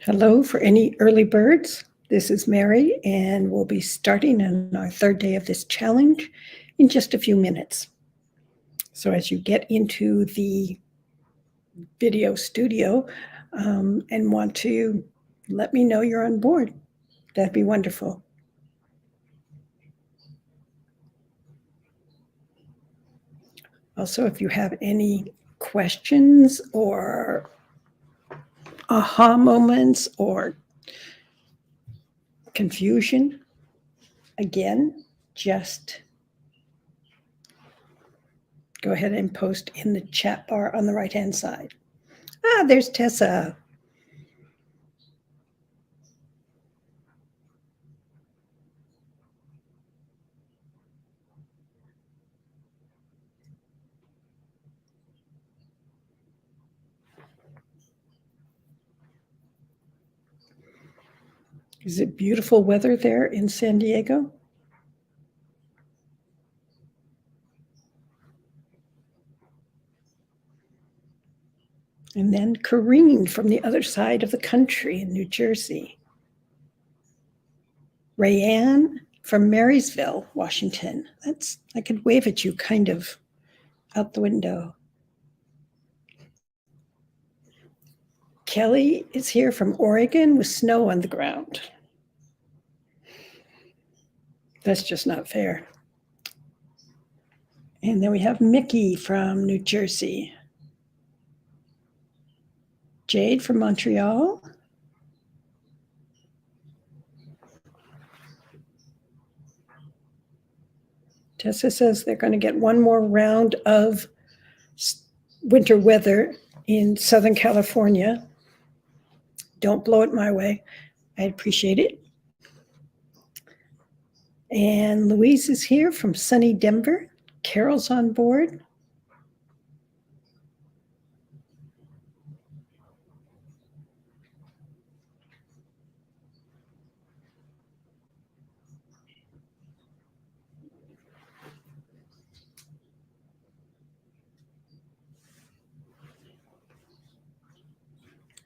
Hello for any early birds. This is Mary, and we'll be starting on our third day of this challenge in just a few minutes. So as you get into the video studio and want to let me know you're on board, that'd be wonderful. Also, if you have any questions or aha moments or confusion, again, just go ahead and post in the chat bar on the right-hand side. Ah, there's Tessa. Is it beautiful weather there in San Diego? And then Corrine from the other side of the country in New Jersey. Rayanne from Marysville, Washington. I could wave at you kind of out the window. Kelly is here from Oregon with snow on the ground. That's just not fair. And then we have Mickey from New Jersey. Jade from Montreal. Tessa says they're going to get one more round of winter weather in Southern California. Don't blow it my way. I'd appreciate it. And Louise is here from sunny Denver. Carol's on board.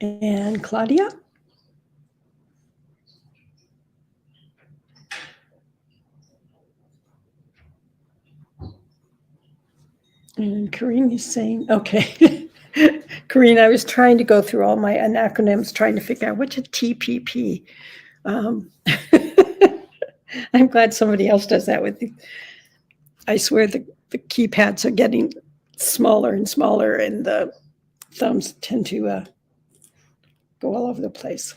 And Claudia. And Corrine is saying, okay. Corrine, I was trying to go through all my acronyms, trying to figure out what's a TPP. I'm glad somebody else does that with you. I swear the keypads are getting smaller and smaller, and the thumbs tend to go all over the place.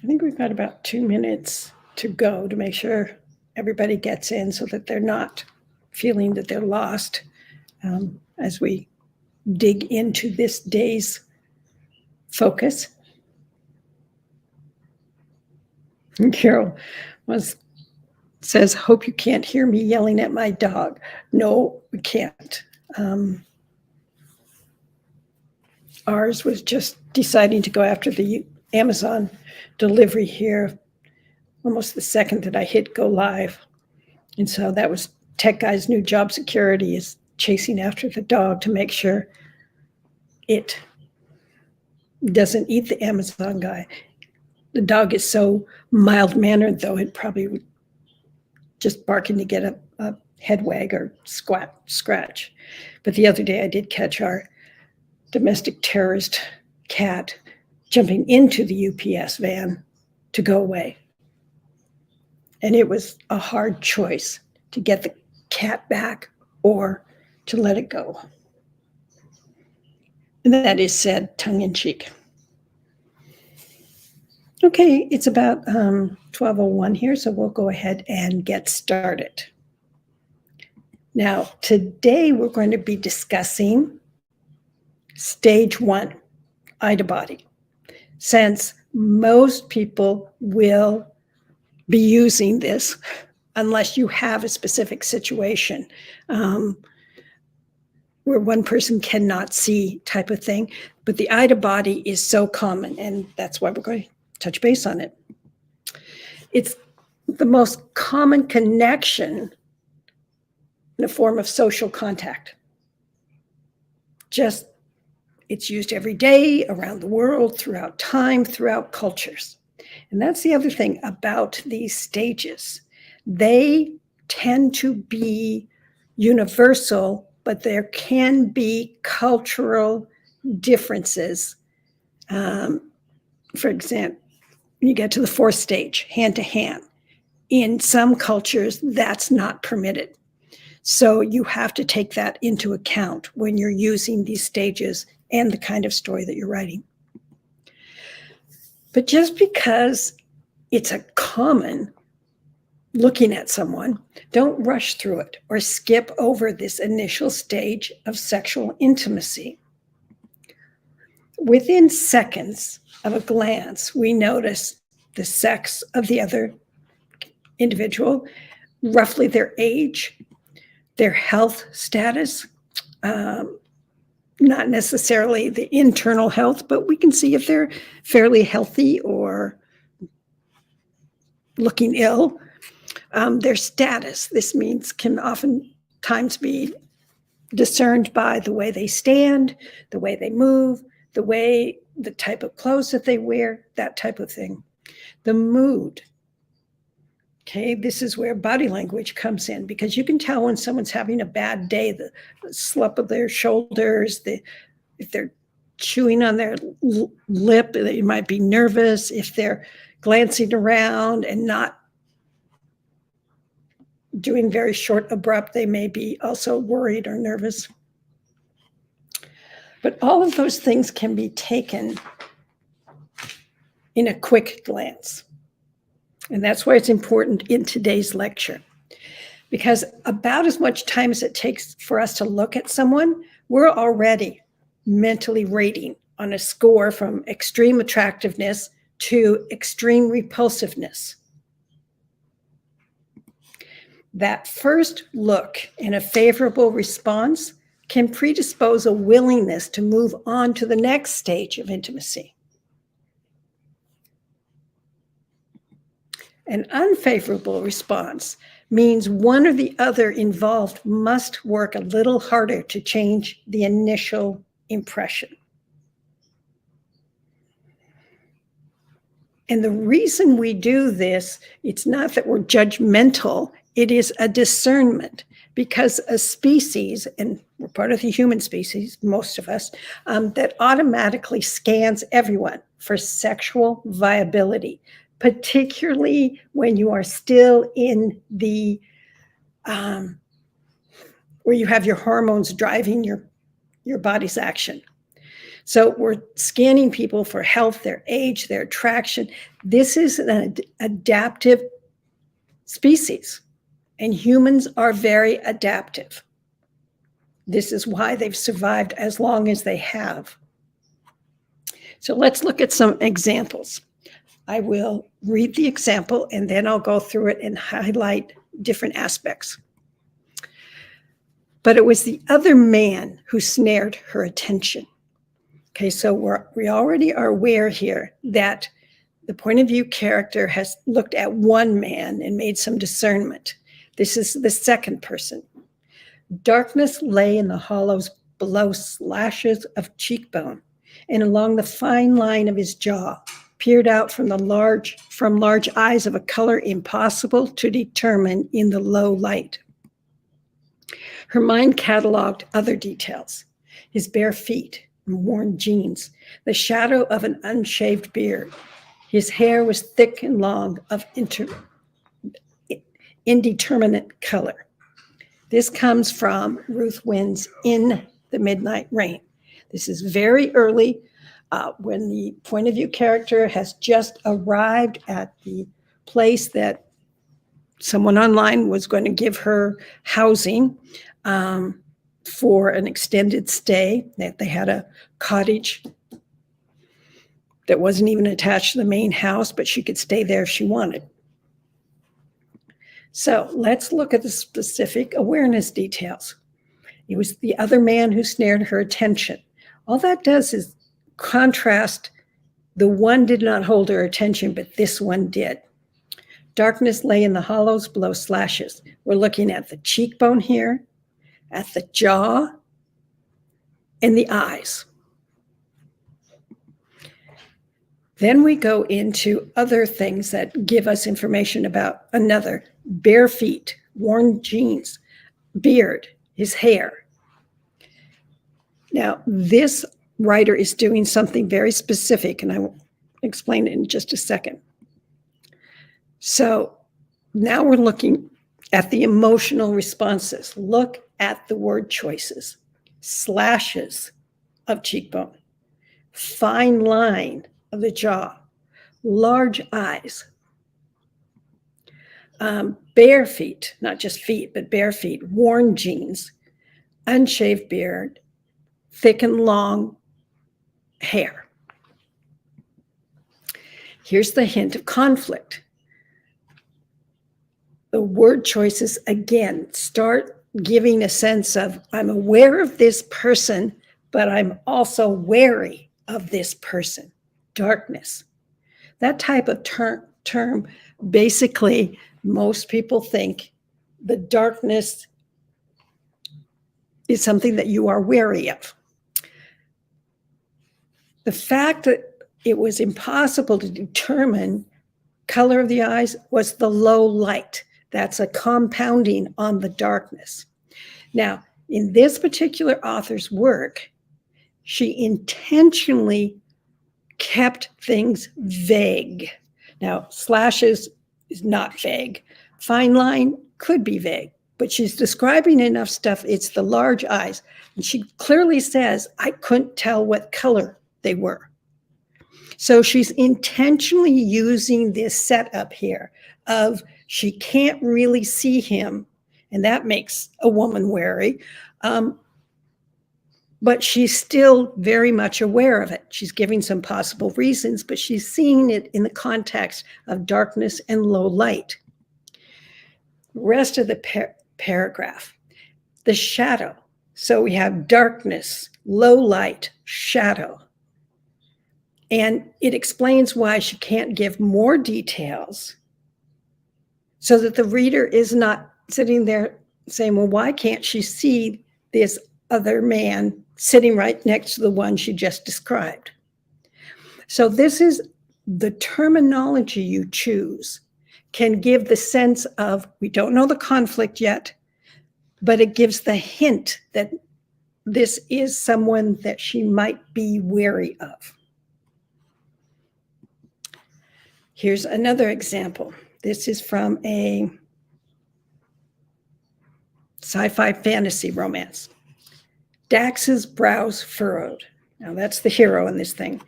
I think we've got about 2 minutes to go to make sure everybody gets in so that they're not feeling that they're lost as we dig into this day's focus. And Carol says, hope you can't hear me yelling at my dog. No, we can't. Ours was just deciding to go after the Amazon delivery here almost the second that I hit go live. And so that was Tech Guy's new job security, is chasing after the dog to make sure it doesn't eat the Amazon guy. The dog is so mild-mannered, though, it probably would just barking to get a head wag or scratch. But the other day I did catch our domestic terrorist cat jumping into the UPS van to go away. And it was a hard choice to get the cat back or to let it go. And that is said tongue-in-cheek. Okay, it's about 12:01 here, so we'll go ahead and get started. Now, today we're going to be discussing stage 1, Ida body, since most people will be using this unless you have a specific situation where one person cannot see type of thing. But the Ida body is so common, and that's why we're going to touch base on it. It's the most common connection in a form of social contact. Just, it's used every day around the world, throughout time, throughout cultures. And that's the other thing about these stages. They tend to be universal, but there can be cultural differences. For example, you get to the fourth stage, hand to hand. In some cultures, that's not permitted. So you have to take that into account when you're using these stages and the kind of story that you're writing. But just because it's a common looking at someone, don't rush through it or skip over this initial stage of sexual intimacy. Within seconds of a glance, we notice the sex of the other individual, roughly their age, their health status, not necessarily the internal health, but we can see if they're fairly healthy or looking ill. Their status, this means, can oftentimes be discerned by the way they stand, the way they move, the type of clothes that they wear, that type of thing. The mood. Okay, this is where body language comes in, because you can tell when someone's having a bad day, the slump of their shoulders, if they're chewing on their lip, they might be nervous. If they're glancing around and not doing very short, abrupt, they may be also worried or nervous. But all of those things can be taken in a quick glance. And that's why it's important in today's lecture, because about as much time as it takes for us to look at someone, we're already mentally rating on a score from extreme attractiveness to extreme repulsiveness. That first look and a favorable response can predispose a willingness to move on to the next stage of intimacy. An unfavorable response means one or the other involved must work a little harder to change the initial impression. And the reason we do this, it's not that we're judgmental, it is a discernment, because a species, and we're part of the human species, most of us, that automatically scans everyone for sexual viability, particularly when you are still in the, where you have your hormones driving your body's action. So we're scanning people for health, their age, their attraction. This is an adaptive species, and humans are very adaptive. This is why they've survived as long as they have. So let's look at some examples. I will read the example and then I'll go through it and highlight different aspects. But it was the other man who snared her attention. Okay, so we already are aware here that the point of view character has looked at one man and made some discernment. This is the second person. Darkness lay in the hollows below slashes of cheekbone and along the fine line of his jaw, peered out from large eyes of a color impossible to determine in the low light. Her mind cataloged other details: his bare feet and worn jeans, the shadow of an unshaved beard. His hair was thick and long, of indeterminate color. This comes from Ruth Wynn's In the Midnight Rain. This is very early, when the point of view character has just arrived at the place that someone online was going to give her housing for an extended stay. They had a cottage that wasn't even attached to the main house, but she could stay there if she wanted. So let's look at the specific awareness details. It was the other man who snared her attention. All that does is contrast the one did not hold her attention, but this one did. Darkness lay in the hollows below slashes. We're looking at the cheekbone here, at the jaw, and the eyes. Then we go into other things that give us information about another. Bare feet, worn jeans, beard, his hair. Now, this writer is doing something very specific, and I will explain it in just a second. So now we're looking at the emotional responses. Look at the word choices. Slashes of cheekbone, fine line of the jaw, large eyes, bare feet, not just feet, but bare feet, worn jeans, unshaved beard, thick and long hair. Here's the hint of conflict. The word choices, again, start giving a sense of, I'm aware of this person, but I'm also wary of this person. Darkness. That type of term, basically, most people think the darkness is something that you are wary of. The fact that it was impossible to determine color of the eyes was the low light. That's a compounding on the darkness. Now, in this particular author's work, she intentionally kept things vague. Now, slashes is not vague. Fine line could be vague, but she's describing enough stuff. It's the large eyes. And she clearly says, I couldn't tell what color they were. So she's intentionally using this setup here of she can't really see him, and that makes a woman wary. But she's still very much aware of it. She's giving some possible reasons, but she's seeing it in the context of darkness and low light. Rest of the paragraph, the shadow. So we have darkness, low light, shadow. And it explains why she can't give more details so that the reader is not sitting there saying, well, why can't she see this other man sitting right next to the one she just described? So this is the terminology you choose can give the sense of, we don't know the conflict yet, but it gives the hint that this is someone that she might be wary of. Here's another example. This is from a sci-fi fantasy romance. Dax's brows furrowed. Now that's the hero in this thing.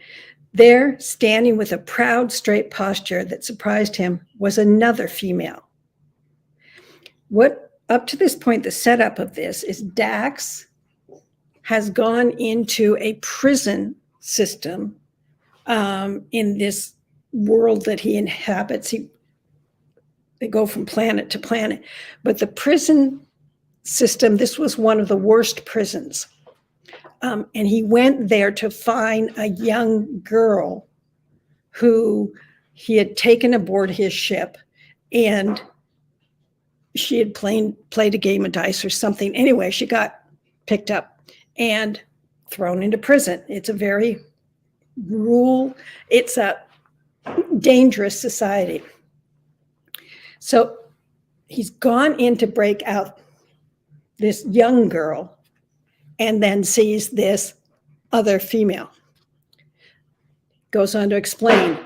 There, standing with a proud, straight posture that surprised him, was another female. What, up to this point, the setup of this is Dax has gone into a prison system in this world that he inhabits. They go from planet to planet. But the prison system, this was one of the worst prisons. And he went there to find a young girl who he had taken aboard his ship, and she had played a game of dice or something. Anyway, she got picked up and thrown into prison. It's a very it's a dangerous society. So he's gone in to break out this young girl and then sees this other female. Goes on to explain,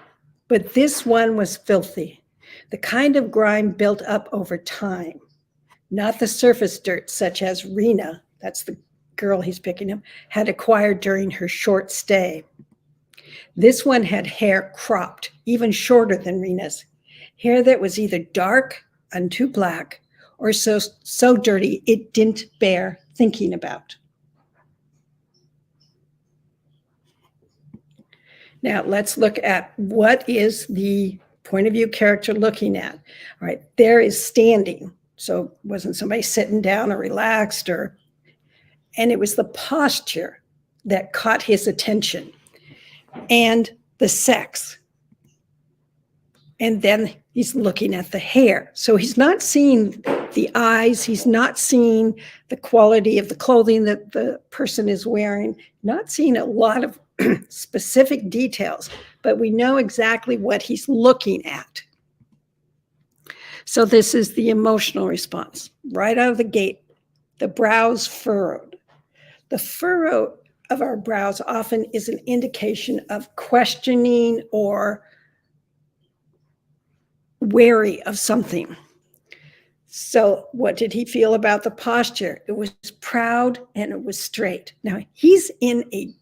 but this one was filthy, the kind of grime built up over time, not the surface dirt such as Rena, that's the girl he's picking up, had acquired during her short stay. This one had hair cropped, even shorter than Rena's, hair that was either dark and too black or so dirty it didn't bear thinking about. Now let's look at what is the point of view character looking at. All right, there is standing. So it wasn't somebody sitting down or relaxed, and it was the posture that caught his attention and the sex. And then he's looking at the hair. So he's not seeing the eyes. He's not seeing the quality of the clothing that the person is wearing, not seeing a lot of specific details, but we know exactly what he's looking at. So this is the emotional response. Right out of the gate, the brows furrowed. The furrow of our brows often is an indication of questioning or wary of something. So what did he feel about the posture? It was proud and it was straight. Now, he's in a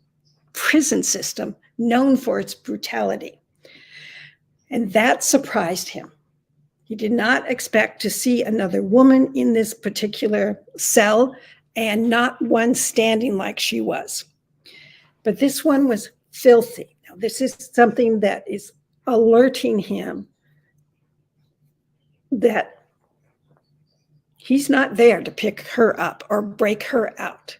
prison system known for its brutality, and that surprised him. He did not expect to see another woman in this particular cell, and not one standing like she was. But this one was filthy. Now, this is something that is alerting him that he's not there to pick her up or break her out.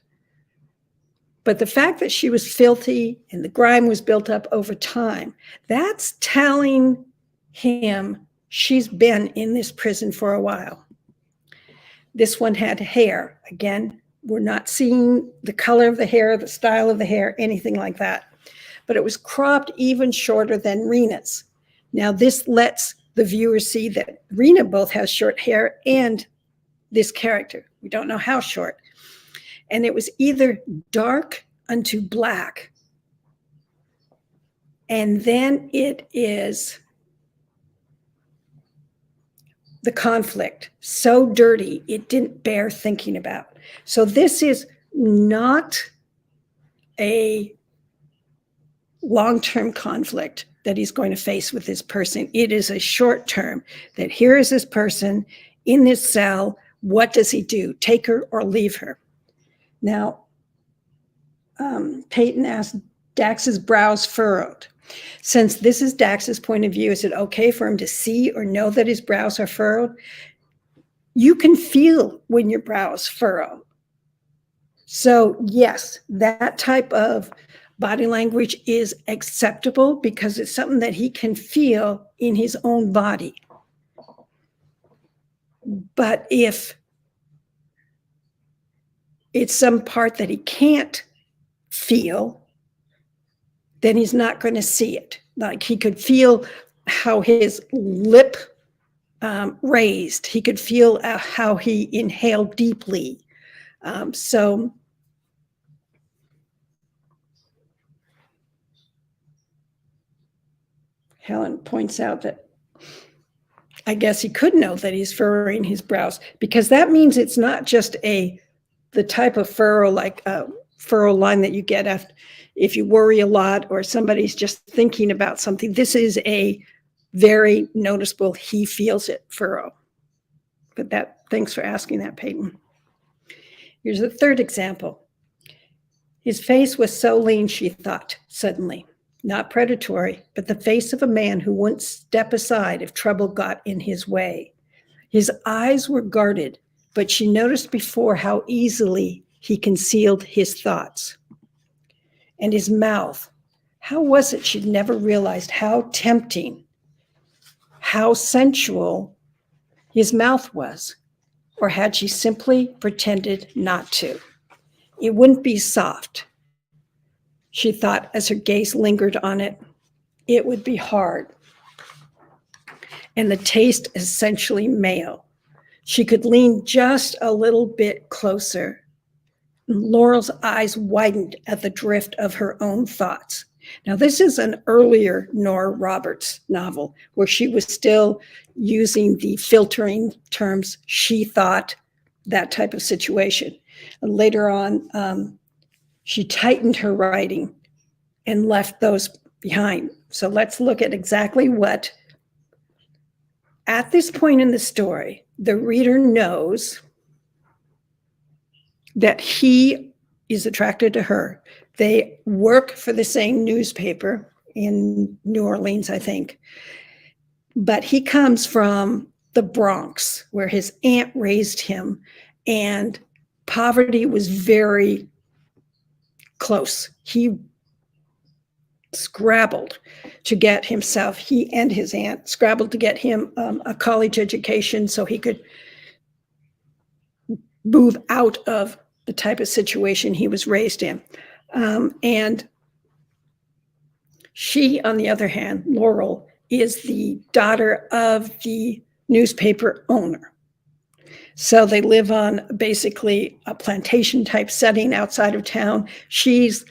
But the fact that she was filthy and the grime was built up over time, that's telling him she's been in this prison for a while. This one had hair. Again, we're not seeing the color of the hair, the style of the hair, anything like that. But it was cropped even shorter than Rena's. Now, this lets the viewer see that Rena both has short hair and this character. We don't know how short. And it was either dark unto black, and then it is the conflict, so dirty it didn't bear thinking about. So this is not a long-term conflict that he's going to face with this person. It is a short-term, that here is this person in this cell. What does he do? Take her or leave her? Now, Peyton asked, Dax's brows furrowed. Since this is Dax's point of view, is it okay for him to see or know that his brows are furrowed? You can feel when your brows furrow. So yes, that type of body language is acceptable because it's something that he can feel in his own body. But if it's some part that he can't feel, then he's not going to see it. Like he could feel how his lip raised. He could feel how he inhaled deeply. So Helen points out that I guess he could know that he's furrowing his brows, because that means it's not just the type of furrow, like a furrow line that you get if you worry a lot or somebody's just thinking about something. This is a very noticeable, he feels it furrow. But thanks for asking that, Peyton. Here's a third example. His face was so lean, she thought, suddenly. Not predatory, but the face of a man who wouldn't step aside if trouble got in his way. His eyes were guarded, but she noticed before how easily he concealed his thoughts. And his mouth, how was it she'd never realized how tempting, how sensual his mouth was? Or had she simply pretended not to? It wouldn't be soft, she thought as her gaze lingered on it. It would be hard. And the taste essentially male. She could lean just a little bit closer. Laurel's eyes widened at the drift of her own thoughts. Now, this is an earlier Nora Roberts novel where she was still using the filtering terms, she thought, that type of situation. And later on, she tightened her writing and left those behind. So let's look at exactly what, at this point in the story, the reader knows that he is attracted to her. They work for the same newspaper in New Orleans, I think. But he comes from the Bronx, where his aunt raised him, and poverty was very close. He scrabbled to get himself, he and his aunt scrabbled to get him a college education so he could move out of the type of situation he was raised in. And she, on the other hand, Laurel, is the daughter of the newspaper owner. So they live on basically a plantation type setting outside of town. She's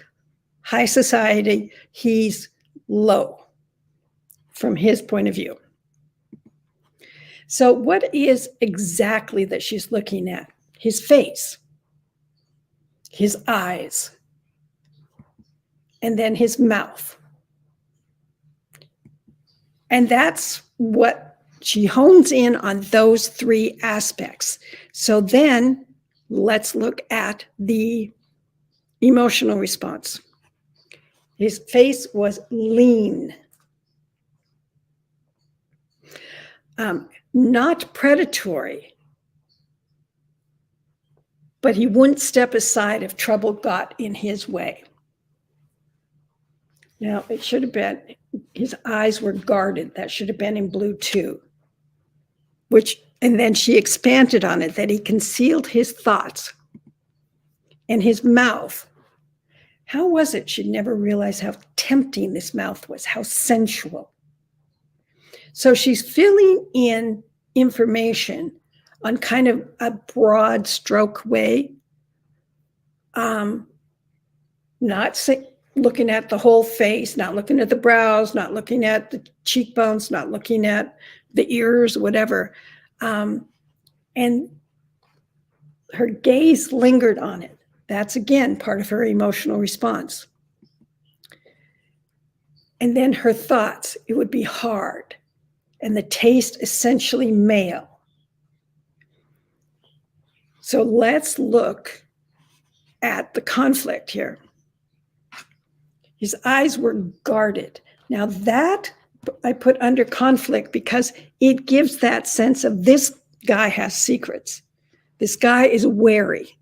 high society, he's low from his point of view. So what is exactly that she's looking at? His face, his eyes, and then his mouth. And that's what she hones in on, those three aspects. So then let's look at the emotional response. His face was lean, not predatory, but he wouldn't step aside if trouble got in his way. Now, it should have been, his eyes were guarded. That should have been in blue too. And then she expanded on it, that he concealed his thoughts. And his mouth, how was it she'd never realized how tempting this mouth was, how sensual? So she's filling in information on kind of a broad stroke way, not looking at the whole face, not looking at the brows, not looking at the cheekbones, not looking at the ears, whatever. And her gaze lingered on it. That's, again, part of her emotional response. And then her thoughts, it would be hard. And the taste, essentially male. So let's look at the conflict here. His eyes were guarded. Now that I put under conflict because it gives that sense of this guy has secrets. This guy is wary.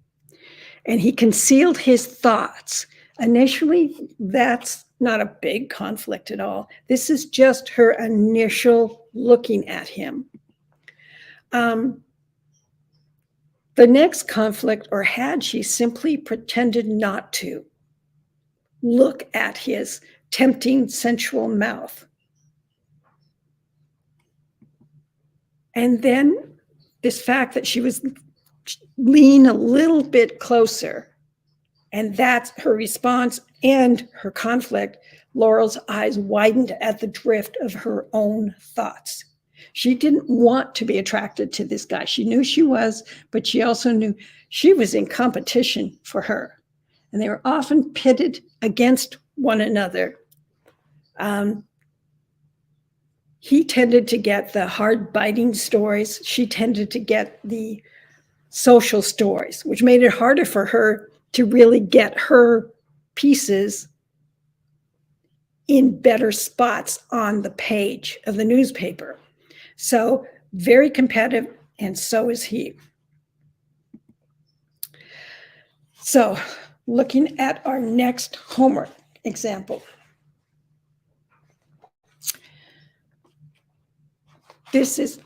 And he concealed his thoughts. Initially, that's not a big conflict at all. This is just her initial looking at him. The next conflict, or had she simply pretended not to look at his tempting, sensual mouth. And then this fact that she was lean a little bit closer, and that's her response and her conflict. Laurel's eyes widened at the drift of her own thoughts. She didn't want to be attracted to this guy. She knew she was, but she also knew she was in competition for her. And they were often pitted against one another. He tended to get the hard biting stories. She tended to get the social stories, which made it harder for her to really get her pieces in better spots on the page of the newspaper. So very competitive, and so is he. So looking at our next homework example. This is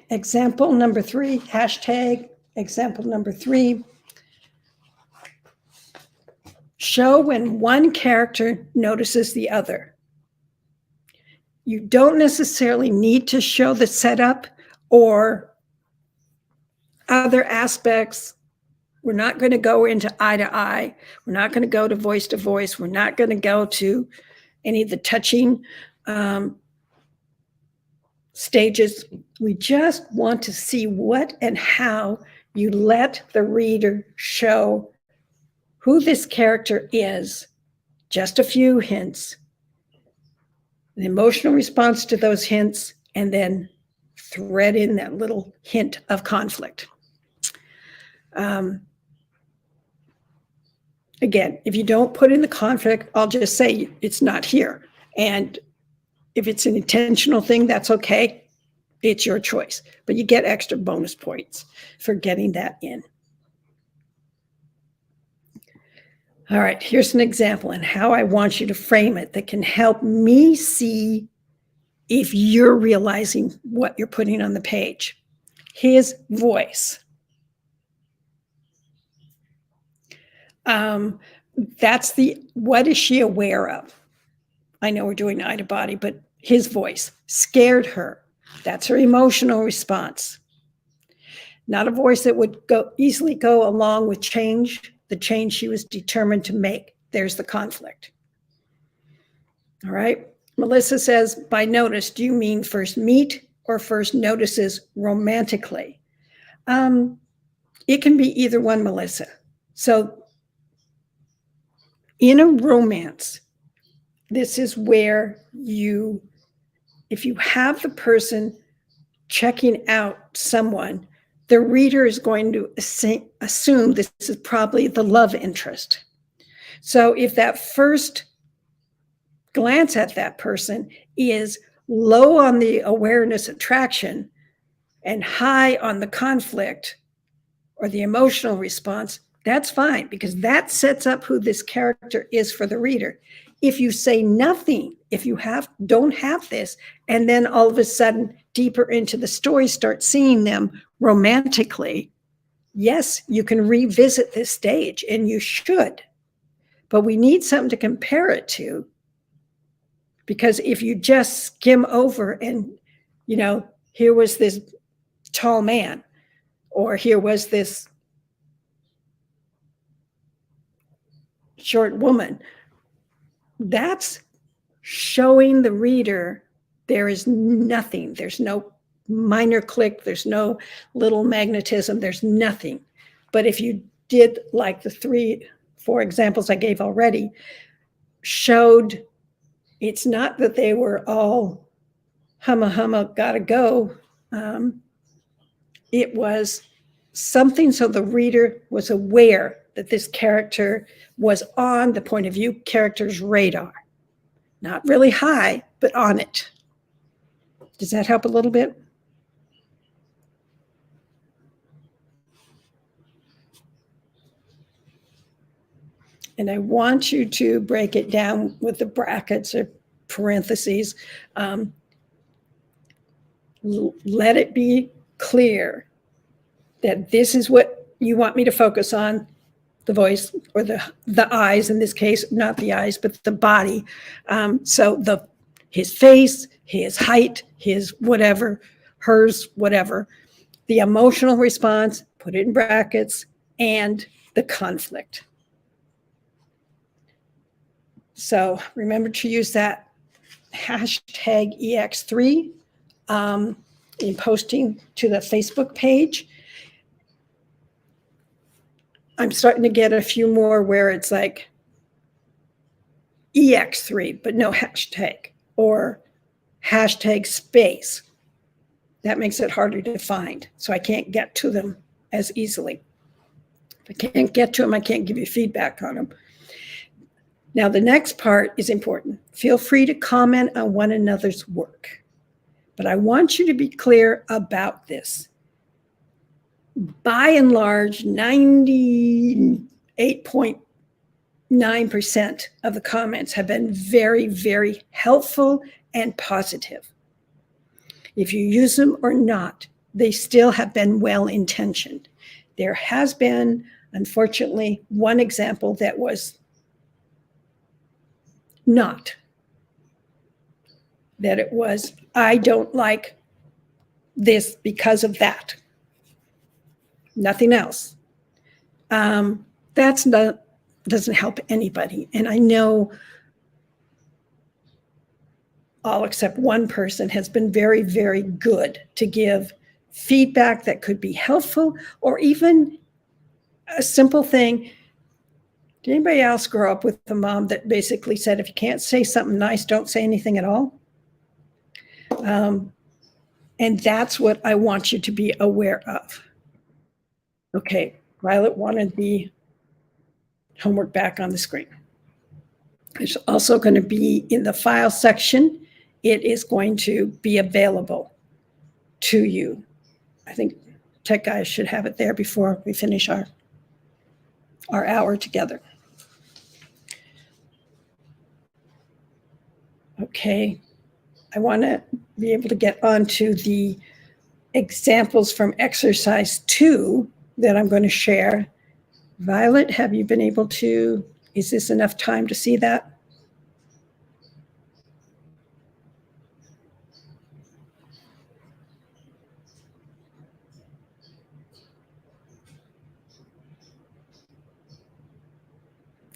example number 3, hashtag example number 3. Show when one character notices the other. You don't necessarily need to show the setup or other aspects. We're not going to go into eye to eye. We're not going to go to voice. We're not going to go to any of the touching stages. We just want to see what and how you let the reader show who this character is, just a few hints, an emotional response to those hints, and then thread in that little hint of conflict. Again, if you don't put in the conflict, I'll just say it's not here. And if it's an intentional thing, that's okay. It's your choice. But you get extra bonus points for getting that in. All right, here's an example and how I want you to frame it that can help me see if you're realizing what you're putting on the page. His voice. That's what is she aware of? I know we're doing eye to body, but his voice scared her. That's her emotional response. Not a voice that would easily go along with change, the change she was determined to make. There's the conflict. All right. Melissa says, by notice, do you mean first meet or first notices romantically? It can be either one, Melissa. So in a romance, this is where if you have the person checking out someone, the reader is going to assume this is probably the love interest. So if that first glance at that person is low on the awareness attraction and high on the conflict or the emotional response, that's fine because that sets up who this character is for the reader. If you say nothing, if you don't have this, and then all of a sudden deeper into the story start seeing them romantically, yes, you can revisit this stage and you should, but we need something to compare it to, because if you just skim over and, here was this tall man, or here was this short woman, that's showing the reader there is nothing. There's no minor click. There's no little magnetism. There's nothing. But if you did like the 4 examples I gave already, showed it's not that they were all humma, gotta go. It was something so the reader was aware that this character was on the point of view character's radar. Not really high, but on it. Does that help a little bit? And I want you to break it down with the brackets or parentheses. Let it be clear that this is what you want me to focus on, the voice or the eyes in this case, not the eyes, but the body. So his face, his height, his whatever, hers, whatever, the emotional response, put it in brackets, and the conflict. So remember to use that hashtag EX3 in posting to the Facebook page. I'm starting to get a few more where it's like EX3, but no hashtag, or hashtag space. That makes it harder to find. So I can't get to them as easily. If I can't get to them, I can't give you feedback on them. Now, the next part is important. Feel free to comment on one another's work. But I want you to be clear about this. By and large, 98.9% of the comments have been very, very helpful and positive. If you use them or not, they still have been well-intentioned. There has been, unfortunately, one example that was not. That it was, I don't like this because of that. Nothing else. Doesn't help anybody. And I know all except one person has been very, very good to give feedback that could be helpful, or even a simple thing. Did anybody else grow up with a mom that basically said, if you can't say something nice, don't say anything at all? And that's what I want you to be aware of. Okay, Violet wanted the homework back on the screen. It's also going to be in the file section. It is going to be available to you. I think Tech Guys should have it there before we finish our hour together. Okay, I want to be able to get onto the examples from exercise 2 that I'm going to share. Violet, have you been able to, is this enough time to see that?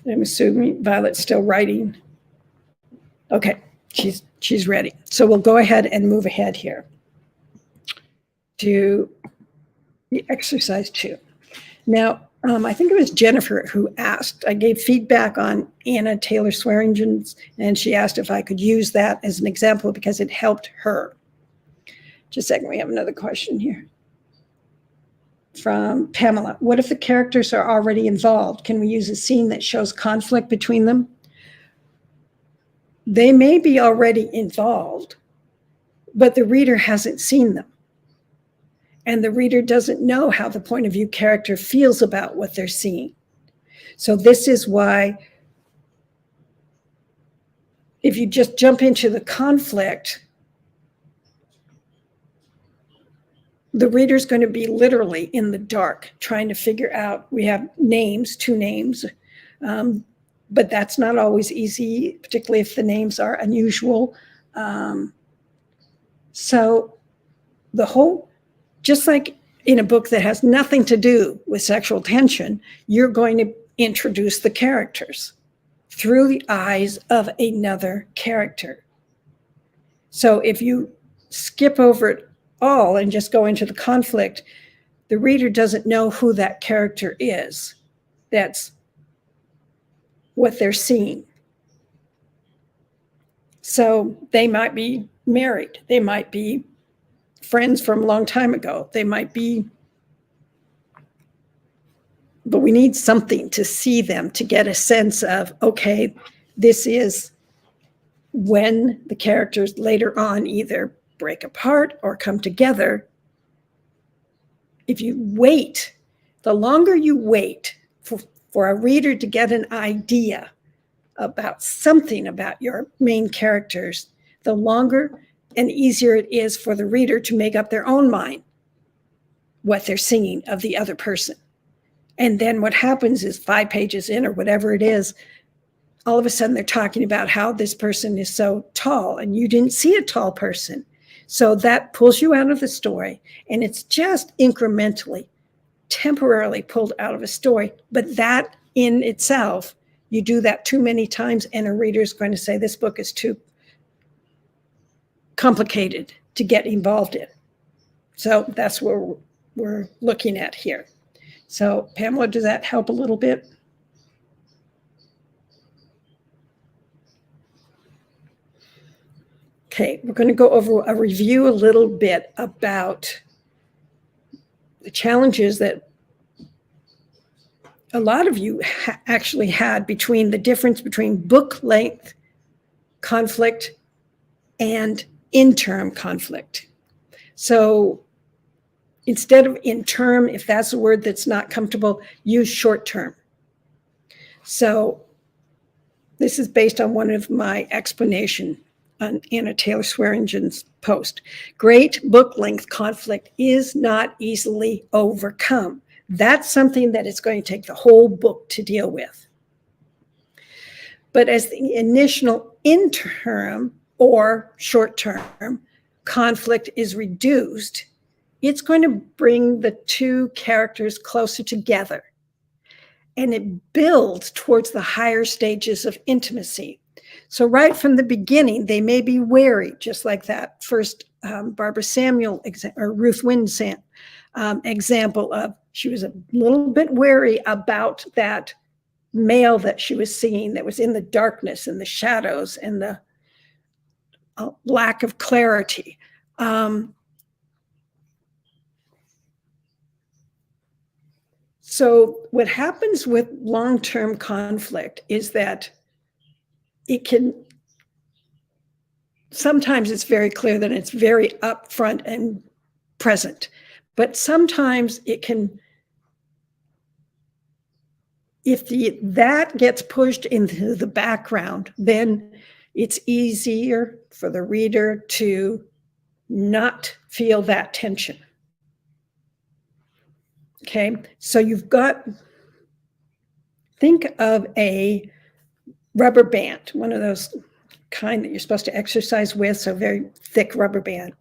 I'm assuming Violet's still writing. Okay, she's ready. So we'll go ahead and move ahead here to the exercise 2. Now, I think it was Jennifer who asked. I gave feedback on Anna Taylor Swearingen's, and she asked if I could use that as an example because it helped her. Just a second, we have another question here. From Pamela, what if the characters are already involved? Can we use a scene that shows conflict between them? They may be already involved, but the reader hasn't seen them. And the reader doesn't know how the point of view character feels about what they're seeing. So this is why if you just jump into the conflict, the reader's going to be literally in the dark trying to figure out, we have names, 2 names, but that's not always easy, particularly if the names are unusual. So the whole, just like in a book that has nothing to do with sexual tension, you're going to introduce the characters through the eyes of another character. So if you skip over it all and just go into the conflict, the reader doesn't know who that character is. That's what they're seeing. So they might be married. They might be friends from a long time ago. They might be, but we need something to see them to get a sense of, okay, this is when the characters later on either break apart or come together. If you wait, the longer you wait for a reader to get an idea about something about your main characters, the longer and easier it is for the reader to make up their own mind what they're seeing of the other person. And then what happens is 5 pages in or whatever it is, all of a sudden they're talking about how this person is so tall and you didn't see a tall person. So that pulls you out of the story, and it's just incrementally, temporarily pulled out of a story. But that in itself, you do that too many times and a reader is going to say this book is too complicated to get involved in. So that's what we're looking at here. So Pamela, does that help a little bit? Okay, we're going to go over a review a little bit about the challenges that a lot of you actually had between the difference between book length conflict and in-term conflict. So instead of in-term, if that's a word that's not comfortable, use short-term. So this is based on one of my explanation on Anna Taylor Swearingen's post. Great book length conflict is not easily overcome. That's something that it's going to take the whole book to deal with. But as the initial interim or short-term conflict is reduced, it's going to bring the 2 characters closer together. And it builds towards the higher stages of intimacy. So right from the beginning, they may be wary, just like that first Barbara Samuel or Ruth Winn example of, she was a little bit wary about that male that she was seeing that was in the darkness and the shadows and the lack of clarity. So what happens with long-term conflict is that it can, sometimes it's very clear that it's very upfront and present, but sometimes it can, if that gets pushed into the background, then it's easier for the reader to not feel that tension. Okay, so think of a rubber band, one of those kind that you're supposed to exercise with, so very thick rubber band.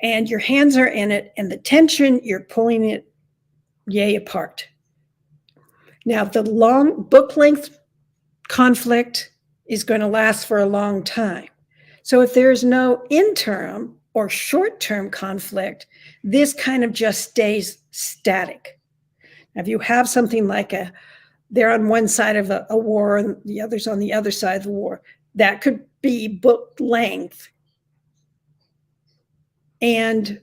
And your hands are in it, and the tension, you're pulling it yay apart. Now, the long book length conflict is going to last for a long time. So if there's no interim or short-term conflict, this kind of just stays static. Now, if you have something like they're on one side of a war and the other's on the other side of the war, that could be book length. And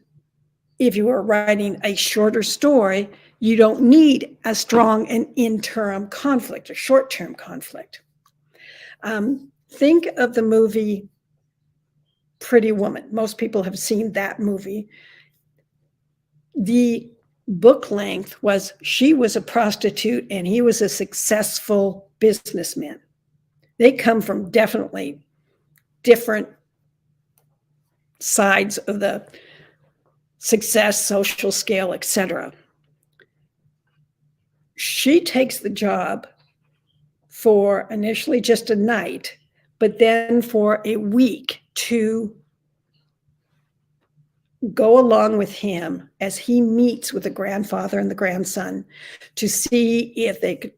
if you are writing a shorter story, you don't need as strong an interim conflict or short-term conflict. Think of the movie Pretty Woman. Most people have seen that movie. The book length was she was a prostitute and he was a successful businessman. They come from definitely different sides of the success, social scale, etc. She takes the job for initially just a night, but then for a week to go along with him as he meets with the grandfather and the grandson to see if they could,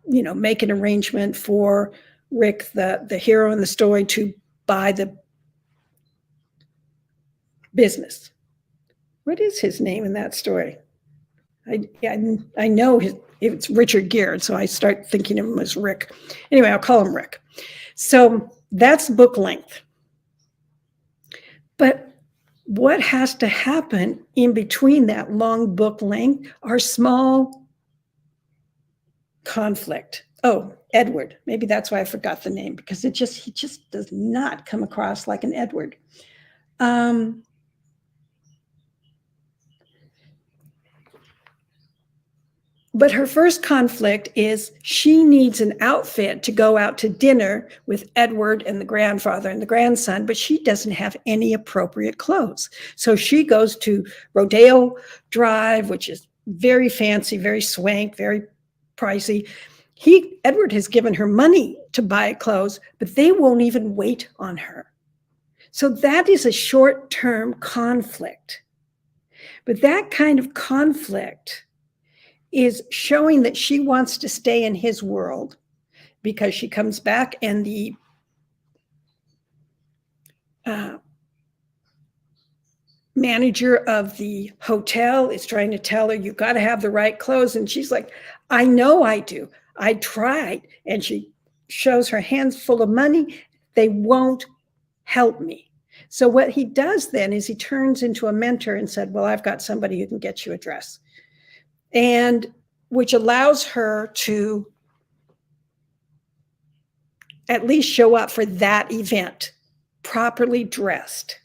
make an arrangement for Rick, the hero in the story, to buy the business. What is his name in that story? I know it's Richard Gere, so I start thinking of him as Rick. Anyway, I'll call him Rick. So that's book length. But what has to happen in between that long book length are small conflict. Oh, Edward. Maybe that's why I forgot the name, because he just does not come across like an Edward. But her first conflict is she needs an outfit to go out to dinner with Edward and the grandfather and the grandson, but she doesn't have any appropriate clothes. So she goes to Rodeo Drive, which is very fancy, very swank, very pricey. Edward has given her money to buy clothes, but they won't even wait on her. So that is a short-term conflict. But that kind of conflict is showing that she wants to stay in his world, because she comes back and the manager of the hotel is trying to tell her, you've got to have the right clothes. And she's like, I know I do. I tried. And she shows her hands full of money. They won't help me. So what he does then is he turns into a mentor and said, well, I've got somebody who can get you a dress. And which allows her to at least show up for that event properly dressed,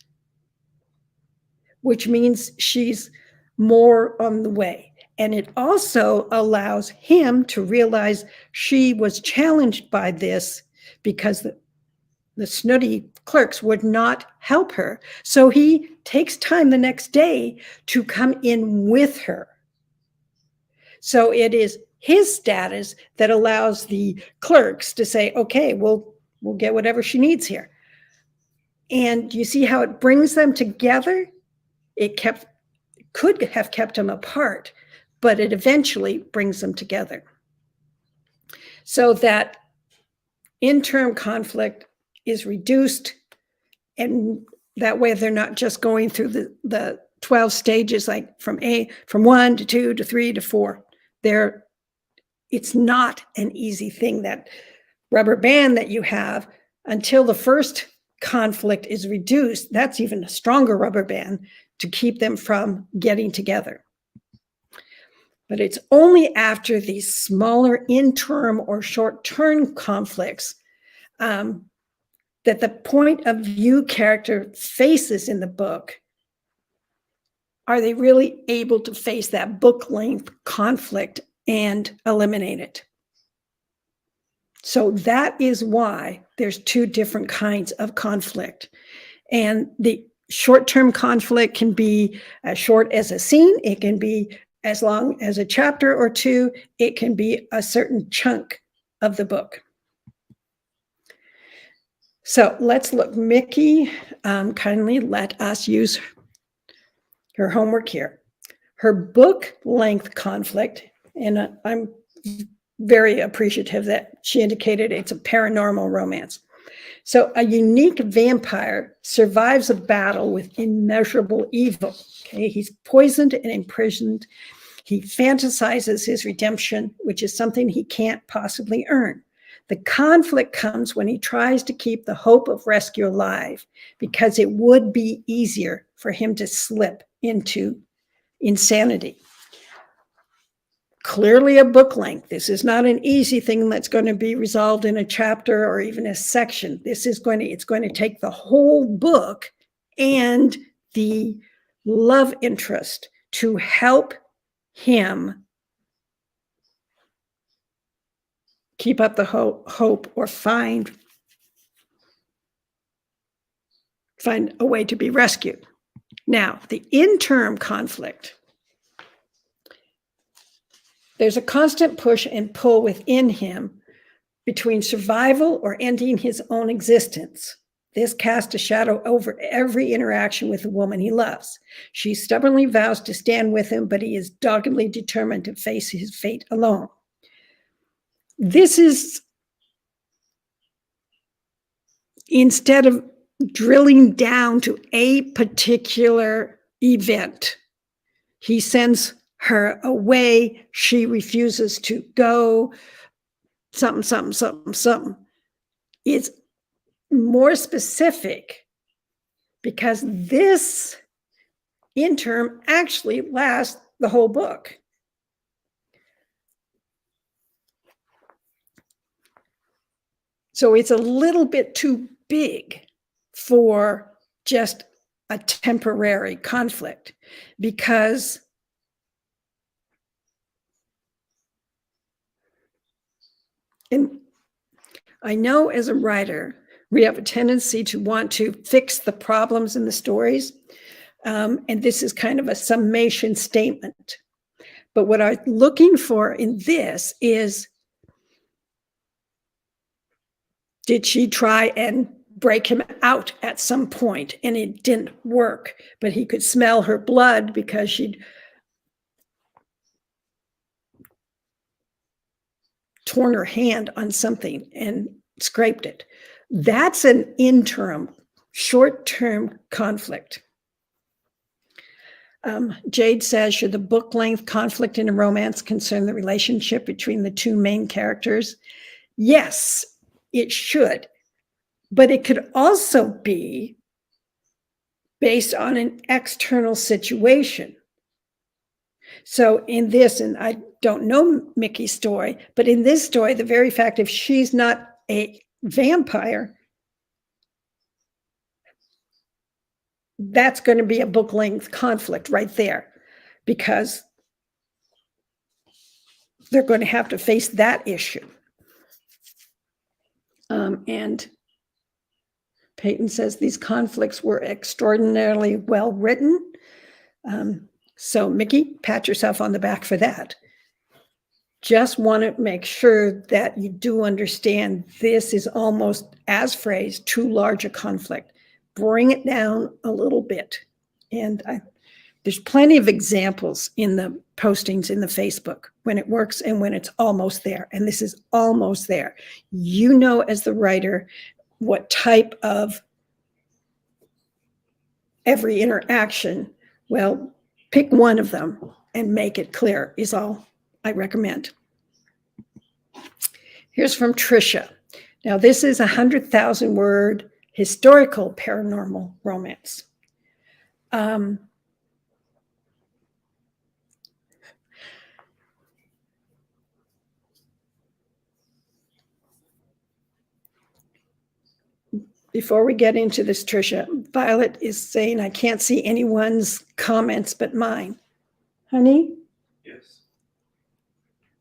which means she's more on the way. And it also allows him to realize she was challenged by this because the snooty clerks would not help her. So he takes time the next day to come in with her. So it is his status that allows the clerks to say, okay, we'll get whatever she needs here. And you see how it brings them together? It could have kept them apart, but it eventually brings them together. So that interim conflict is reduced, and that way they're not just going through the 12 stages, like from 1 to 2 to 3 to 4. It's not an easy thing, that rubber band that you have, until the first conflict is reduced. That's even a stronger rubber band to keep them from getting together. But it's only after these smaller interim or short-term conflicts that the point of view character faces in the book, are they really able to face that book length conflict and eliminate it. So that is why there's two different kinds of conflict. And the short-term conflict can be as short as a scene. It can be as long as a chapter or two. It can be a certain chunk of the book. So let's look. Mickey kindly let us use her homework here. Her book length conflict, and I'm very appreciative that she indicated it's a paranormal romance. So a unique vampire survives a battle with immeasurable evil. Okay, he's poisoned and imprisoned. He fantasizes his redemption, which is something he can't possibly earn. The conflict comes when he tries to keep the hope of rescue alive, because it would be easier for him to slip into insanity. Clearly a book length. This is not an easy thing that's going to be resolved in a chapter or even a section. It's going to take the whole book and the love interest to help him keep up the hope or find a way to be rescued. Now, the interim conflict. There's a constant push and pull within him between survival or ending his own existence. This casts a shadow over every interaction with the woman he loves. She stubbornly vows to stand with him, but he is doggedly determined to face his fate alone. This is, instead of drilling down to a particular event, he sends her away. She refuses to go. Something. It's more specific because this interim actually lasts the whole book. So it's a little bit too big for just a temporary conflict, because and I know as a writer, we have a tendency to want to fix the problems in the stories. And this is kind of a summation statement. But what I'm looking for in this is, did she try and break him out at some point? And it didn't work, but he could smell her blood because she'd torn her hand on something and scraped it. That's an interim, short-term conflict. Jade says, should the book length conflict in a romance concern the relationship between the two main characters? Yes, it should. But it could also be based on an external situation. So in this, and I don't know Mickey's story, but in this story, the very fact if she's not a vampire, that's going to be a book length conflict right there, because they're going to have to face that issue. And Peyton says these conflicts were extraordinarily well written. So Mickey, pat yourself on the back for that. Just want to make sure that you do understand this is almost, as phrased, too large a conflict. Bring it down a little bit. And there's plenty of examples in the postings in the Facebook when it works and when it's almost there. And this is almost there. You know, as the writer, what type of every interaction, well, pick one of them and make it clear is all I recommend. Here's from Tricia. Now, this is 100,000 word historical paranormal romance. Before we get into this, Tricia, Violet is saying, I can't see anyone's comments but mine. Honey? Yes.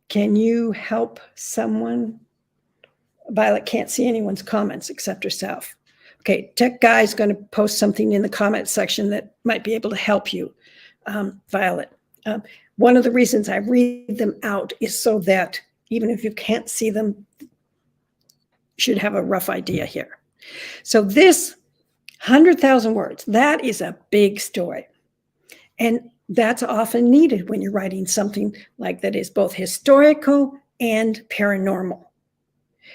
Can you help someone? Violet can't see anyone's comments except herself. Okay, Tech Guy is going to post something in the comment section that might be able to help you, Violet. One of the reasons I read them out is so that even if you can't see them, you should have a rough idea here. So this 100,000 words, that is a big story. And that's often needed when you're writing something like that is both historical and paranormal,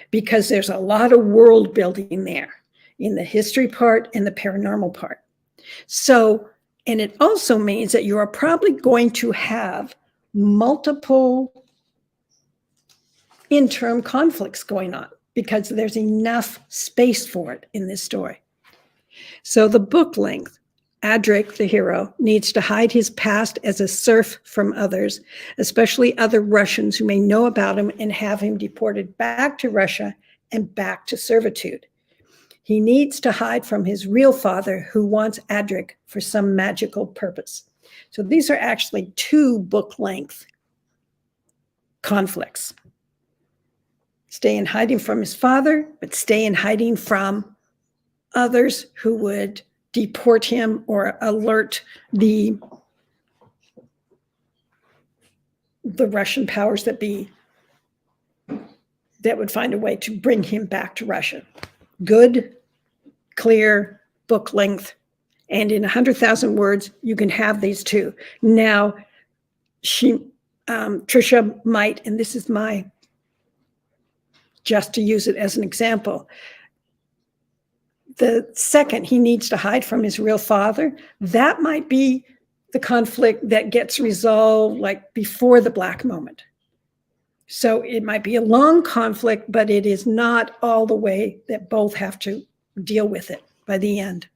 because there's a lot of world building there in the history part and the paranormal part. So, and it also means that you are probably going to have multiple interim conflicts going on because there's enough space for it in this story. So the book length, Adric, the hero, needs to hide his past as a serf from others, especially other Russians who may know about him and have him deported back to Russia and back to servitude. He needs to hide from his real father who wants Adric for some magical purpose. So these are actually 2 book-length conflicts. Stay in hiding from his father, but stay in hiding from others who would deport him or alert the Russian powers that be that would find a way to bring him back to Russia. Good, clear book length. And in 100,000 words, you can have these 2. Now, Trisha might, and this is just to use it as an example, the second he needs to hide from his real father, that might be the conflict that gets resolved like before the black moment. So it might be a long conflict, but it is not all the way that both have to deal with it by the end.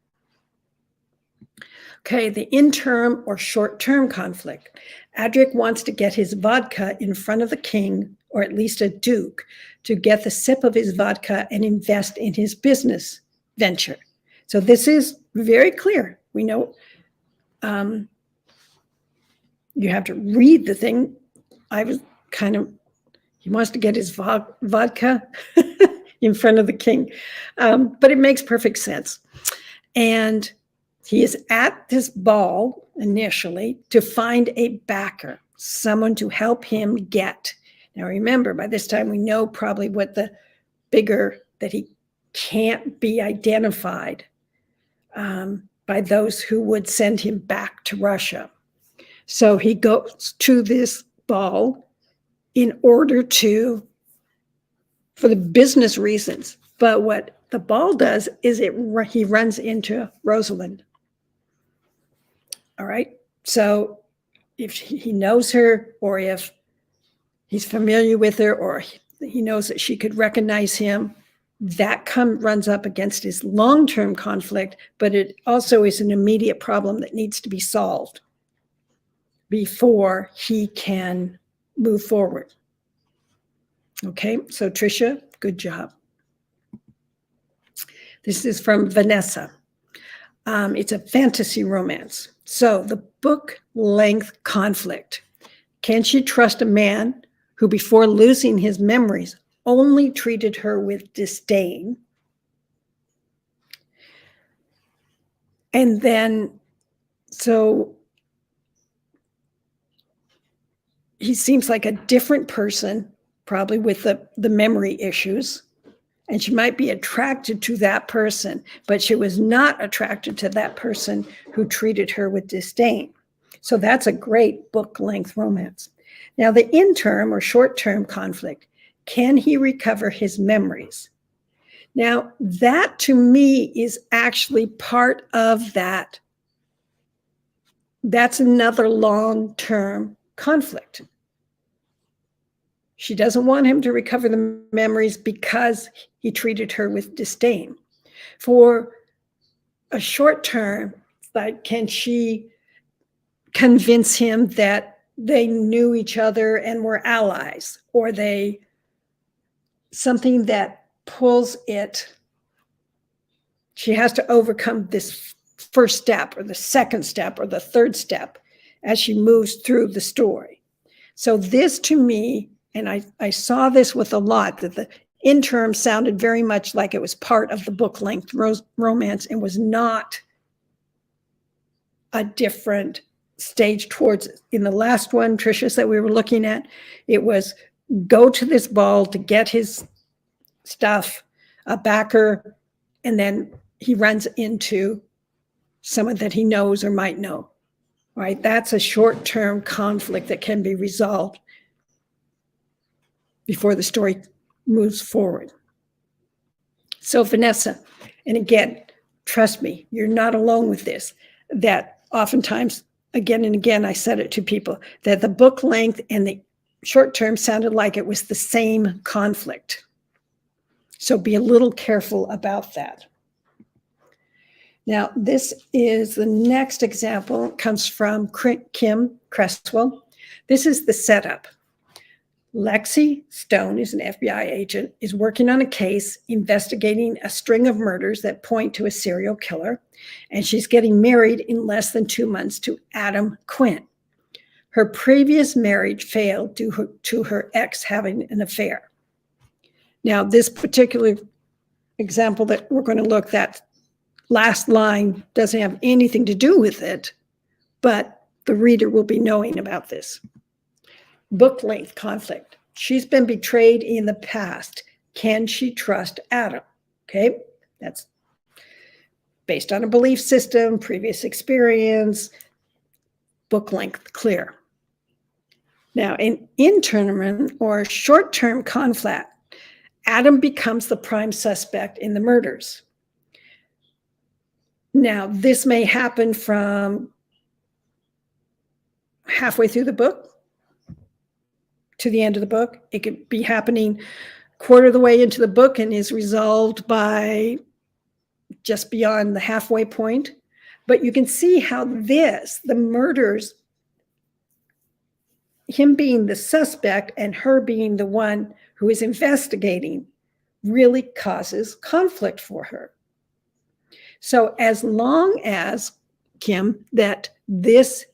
Okay, the interim or short-term conflict. Adric wants to get his vodka in front of the king, or at least a duke, to get the sip of his vodka and invest in his business venture. So this is very clear. We know you have to read the thing. He wants to get his vodka in front of the king. But it makes perfect sense. And he is at this ball initially to find a backer, someone to help him get. Now remember, by this time we know probably what the bigger, that he can't be identified by those who would send him back to Russia. So he goes to this ball in order for the business reasons. But what the ball does is he runs into Rosalind. All right. So if he knows her, or if he's familiar with her, or he knows that she could recognize him, that runs up against his long-term conflict, but it also is an immediate problem that needs to be solved before he can move forward. Okay, so Trisha, good job. This is from Vanessa. It's a fantasy romance. So the book length conflict. Can she trust a man who, before losing his memories, only treated her with disdain? And then, so he seems like a different person, probably with the memory issues. And she might be attracted to that person, but she was not attracted to that person who treated her with disdain. So that's a great book-length romance. Now, the interim or short-term conflict, can he recover his memories? Now, that to me is actually part of that. That's another long-term conflict. She doesn't want him to recover the memories because he treated her with disdain. For a short term, like, can she convince him that they knew each other and were allies, or something that pulls it? She has to overcome this first step or the second step or the third step as she moves through the story. So this to me, and I saw this with a lot, that the Interim sounded very much like it was part of the book-length romance and was not a different stage towards it. In the last one, Tricia's, that we were looking at, it was go to this ball to get his stuff, a backer, and then he runs into someone that he knows or might know, right? That's a short-term conflict that can be resolved before the story moves forward. So Vanessa, and again, trust me, you're not alone with this, that oftentimes, again and again, I said it to people, that the book length and the short term sounded like it was the same conflict. So be a little careful about that. Now, this is the next example, comes from Kim Cresswell. This is the setup. Lexi Stone is an FBI agent, is working on a case investigating a string of murders that point to a serial killer, and she's getting married in less than 2 months to Adam Quinn. Her previous marriage failed due to her ex having an affair. Now, this particular example that we're going to look, that last line doesn't have anything to do with it, but the reader will be knowing about this. Book length conflict. She's been betrayed in the past. Can she trust Adam? Okay, that's based on a belief system, previous experience, book length, clear. Now, in interim or short-term conflict, Adam becomes the prime suspect in the murders. Now, this may happen from halfway through the book to the end of the book. It could be happening quarter of the way into the book and is resolved by just beyond the halfway point. But you can see how the murders, him being the suspect and her being the one who is investigating, really causes conflict for her. So as long as, Kim, that this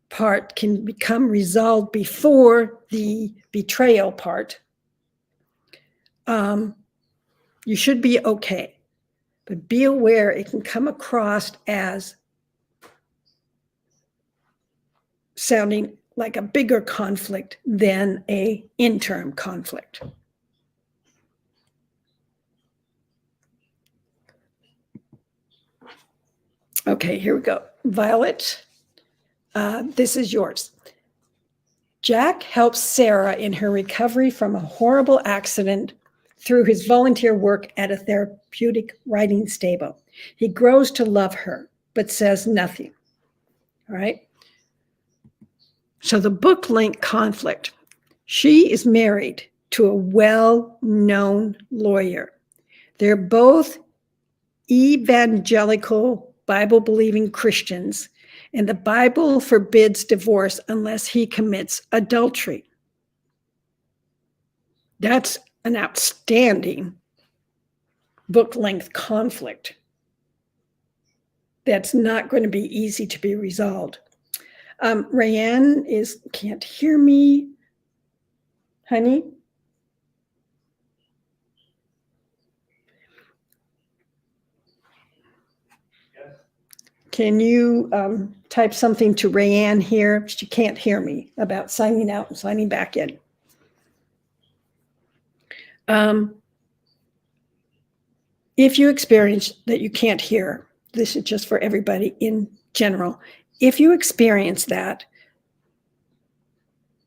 part can become resolved before the betrayal part, you should be okay. But be aware it can come across as sounding like a bigger conflict than an interim conflict. Okay, here we go. Violet, this is yours. Jack helps Sarah in her recovery from a horrible accident through his volunteer work at a therapeutic riding stable. He grows to love her, but says nothing. All right. So the book length conflict. She is married to a well-known lawyer. They're both evangelical, Bible-believing Christians, and the Bible forbids divorce unless he commits adultery. That's an outstanding book-length conflict that's not going to be easy to be resolved. Rayanne can't hear me. Honey? Yes. Can you type something to Rayanne here? She can't hear me about signing out and signing back in. If you experience that you can't hear, this is just for everybody in general. If you experience that,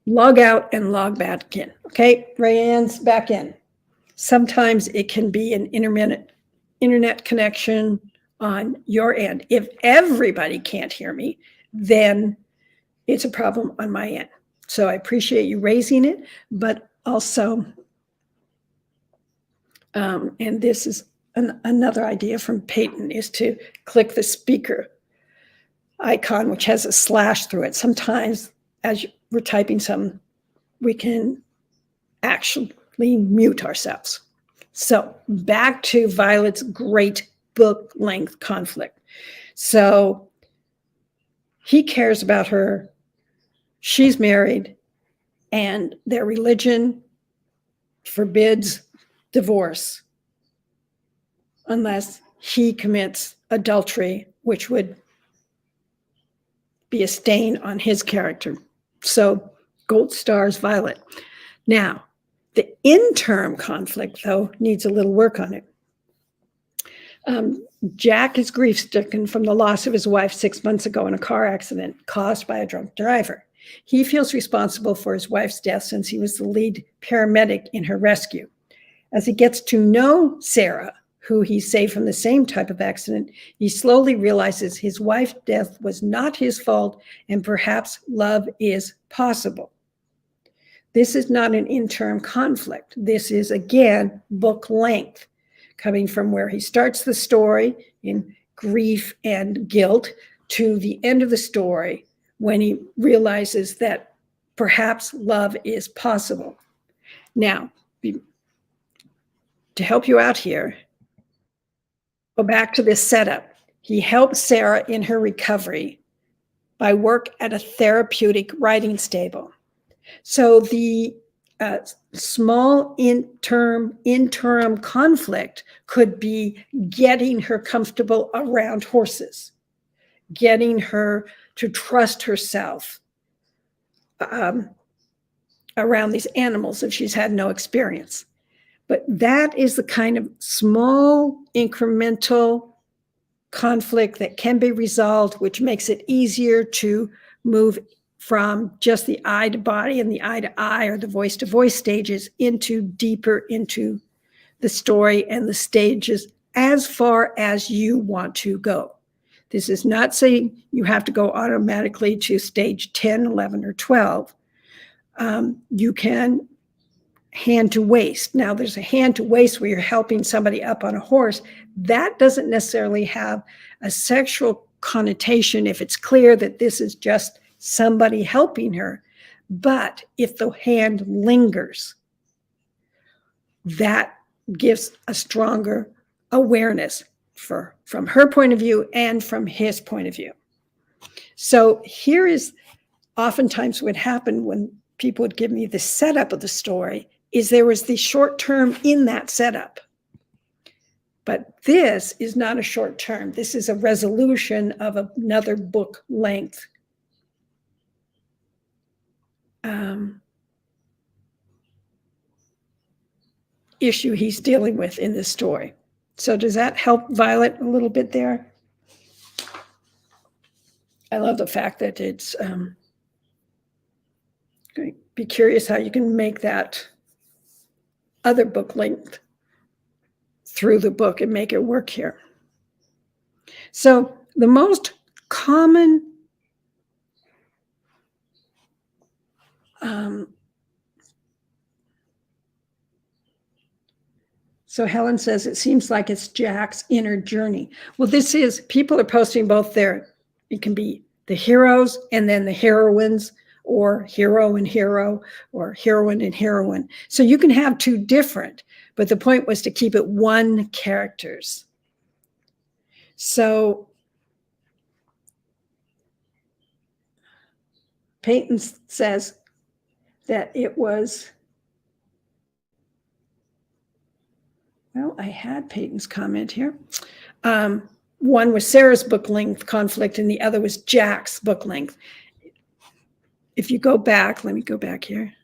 log out and log back in. Okay, Rayanne's back in. Sometimes it can be an internet connection on your end. If everybody can't hear me, then it's a problem on my end. So I appreciate you raising it, but also, and this is another idea from Peyton, is to click the speaker icon, which has a slash through it. Sometimes as we're typing something, we can actually mute ourselves. So back to Violet's great book length conflict. So he cares about her, she's married, and their religion forbids divorce unless he commits adultery, which would be a stain on his character. So gold stars Violet. Now, the interim conflict, though, needs a little work on it. Jack is grief-stricken from the loss of his wife 6 months ago in a car accident caused by a drunk driver. He feels responsible for his wife's death since he was the lead paramedic in her rescue. As he gets to know Sarah, who he saved from the same type of accident, he slowly realizes his wife's death was not his fault and perhaps love is possible. This is not an interim conflict. This is, again, book length, coming from where he starts the story in grief and guilt to the end of the story when he realizes that perhaps love is possible. Now, to help you out here, go back to this setup. He helps Sarah in her recovery by work at a therapeutic writing stable. So the small interim conflict could be getting her comfortable around horses, getting her to trust herself around these animals if she's had no experience. But that is the kind of small incremental conflict that can be resolved, which makes it easier to move from just the eye to body and the eye to eye or the voice to voice stages into deeper into the story and the stages as far as you want to go. This is not saying you have to go automatically to stage 10, 11, or 12. You can hand to waist. Now, there's a hand to waist where you're helping somebody up on a horse. That doesn't necessarily have a sexual connotation if it's clear that this is just somebody helping her. But if the hand lingers, that gives a stronger awareness from her point of view and from his point of view. So here is oftentimes what happened when people would give me the setup of the story is there was the short term in that setup. But this is not a short term. This is a resolution of another book length issue he's dealing with in this story. So does that help Violet a little bit there? I love the fact that it's, be curious how you can make that other book length through the book and make it work here. So the most common so Helen says, it seems like it's Jack's inner journey. Well, this is, people are posting both there. It can be the heroes and then the heroines, or hero and hero, or heroine and heroine. So you can have two different, but the point was to keep it one characters. So Peyton says that it was, well, I had Peyton's comment here. One was Sarah's book length conflict and the other was Jack's book length. If you go back, let me go back here.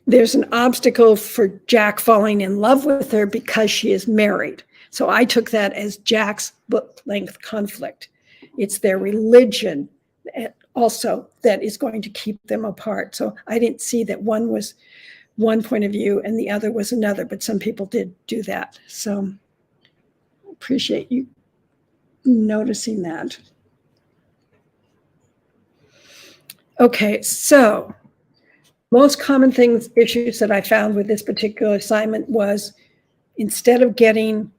There's an obstacle for Jack falling in love with her because she is married. So I took that as Jack's book length conflict. It's their religion also that is going to keep them apart. So I didn't see that one was one point of view and the other was another, but some people did do that. So appreciate you noticing that. Okay, so most common issues that I found with this particular assignment was instead of getting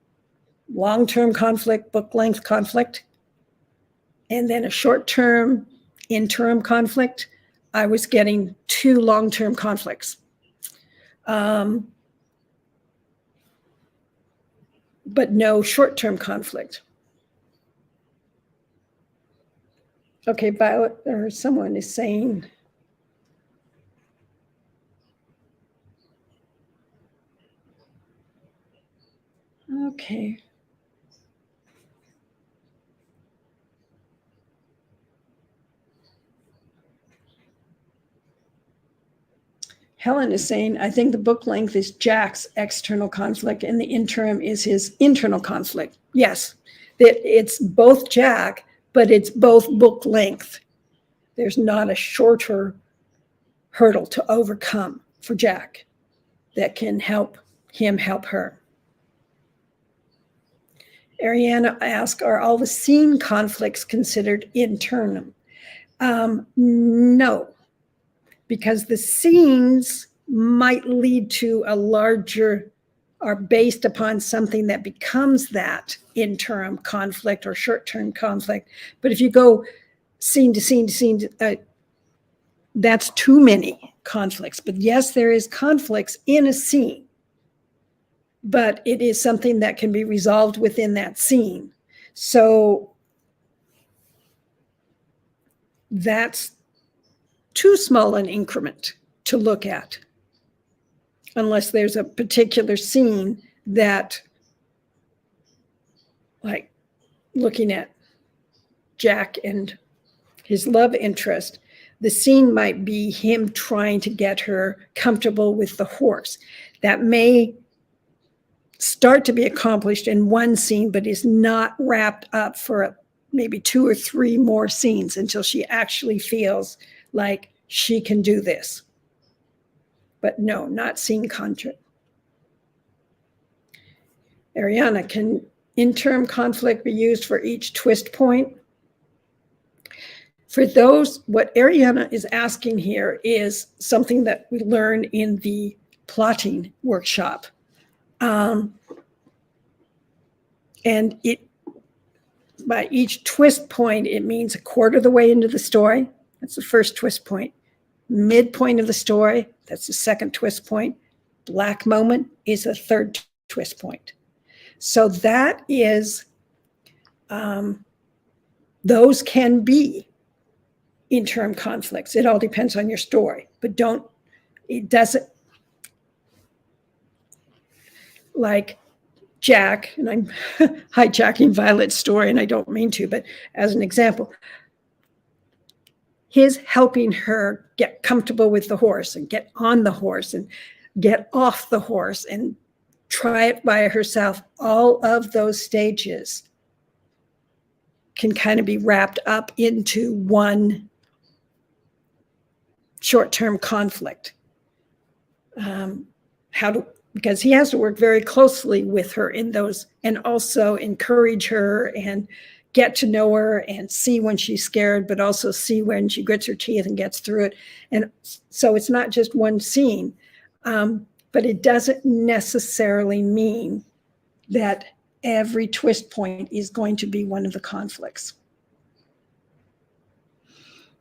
long-term conflict, book length conflict, and then a short-term interim conflict, I was getting two long-term conflicts. But no short-term conflict. Okay, Violet, or someone is saying Okay. Helen is saying, I think the book length is Jack's external conflict and the interim is his internal conflict. Yes, it's both Jack, but it's both book length. There's not a shorter hurdle to overcome for Jack that can help him help her. Ariana asked, are all the scene conflicts considered internal? No, because the scenes might lead to a larger, are based upon something that becomes that interim conflict or short-term conflict. But if you go scene to scene to scene, that's too many conflicts. But yes, there is conflicts in a scene, but it is something that can be resolved within that scene. So that's too small an increment to look at, unless there's a particular scene that, like looking at Jack and his love interest, the scene might be him trying to get her comfortable with the horse. That may start to be accomplished in one scene, but is not wrapped up for maybe 2 or 3 more scenes until she actually feels like she can do this. But no, not scene conflict. Ariana, can interim conflict be used for each twist point? For those, what Ariana is asking here is something that we learn in the plotting workshop. And it, by each twist point, it means a quarter of the way into the story. That's the first twist point. Midpoint of the story, that's the second twist point. Black moment is the third twist point. So that is, those can be interim conflicts. It all depends on your story, but it doesn't, like Jack, and I'm hijacking Violet's story and I don't mean to, but as an example, his helping her get comfortable with the horse and get on the horse and get off the horse and try it by herself, all of those stages can kind of be wrapped up into one short-term conflict. Because he has to work very closely with her in those, and also encourage her and get to know her and see when she's scared, but also see when she grits her teeth and gets through it. And so it's not just one scene, but it doesn't necessarily mean that every twist point is going to be one of the conflicts.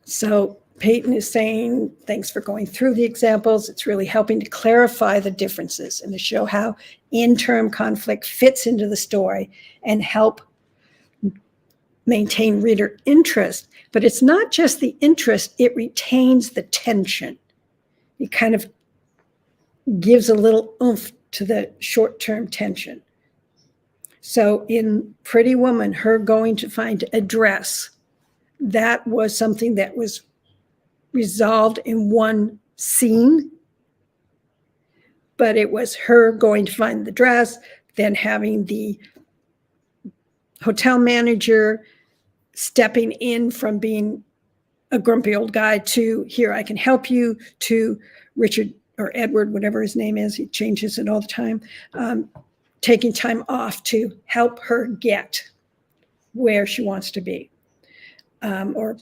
So Peyton is saying, thanks for going through the examples. It's really helping to clarify the differences and to show how interim conflict fits into the story and help maintain reader interest. But it's not just the interest, it retains the tension. It kind of gives a little oomph to the short-term tension. So in Pretty Woman, her going to find a dress, that was something that was resolved in one scene, but it was her going to find the dress, then having the hotel manager stepping in from being a grumpy old guy to, here, I can help you, to Richard or Edward, whatever his name is, he changes it all the time, taking time off to help her get where she wants to be, or